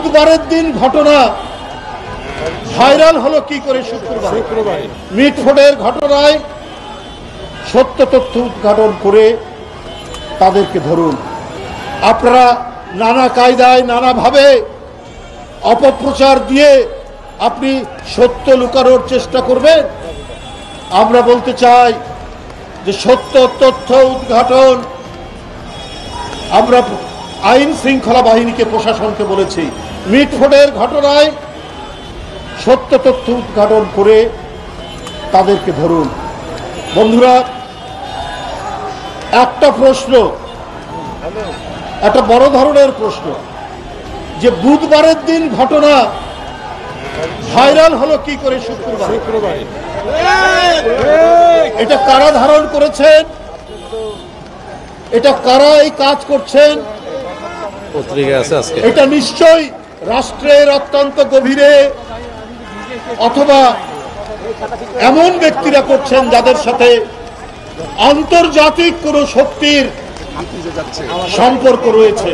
বুধবারের দিন ঘটনা ভাইরাল হলো কি করে শুক্রবার? মিটফোর্ডের ঘটনায় সত্য তথ্য উদ্ঘাটন করে তাদেরকে ধরুন। আপনারা নানা কায়দায় নানাভাবে অপপ্রচার দিয়ে আপনি সত্য লুকানোর চেষ্টা করবেন। আমরা বলতে চাই যে সত্য তথ্য উদ্ঘাটন, আমরা আইন শৃঙ্খলা বাহিনীকে, প্রশাসনকে বলেছি মিটফোর্ডের ঘটনায় সত্য তথ্য উদ্ঘাটন করে তাদেরকে ধরুন। বন্ধুরা, একটা প্রশ্ন, একটা বড় ধরনের প্রশ্ন, যে বুধবারের দিন ঘটনা ভাইরাল হলো কি করে শুক্রবার? এটা কারা ধারণ করেছেন? এটা কারা এই কাজ করছেন? এটা নিশ্চয়ই রাষ্ট্রের অত্যন্ত গভীরে অথবা এমন ব্যক্তিরা করছেন যাদের সাথে আন্তর্জাতিক কোনো শক্তির সম্পর্ক রয়েছে।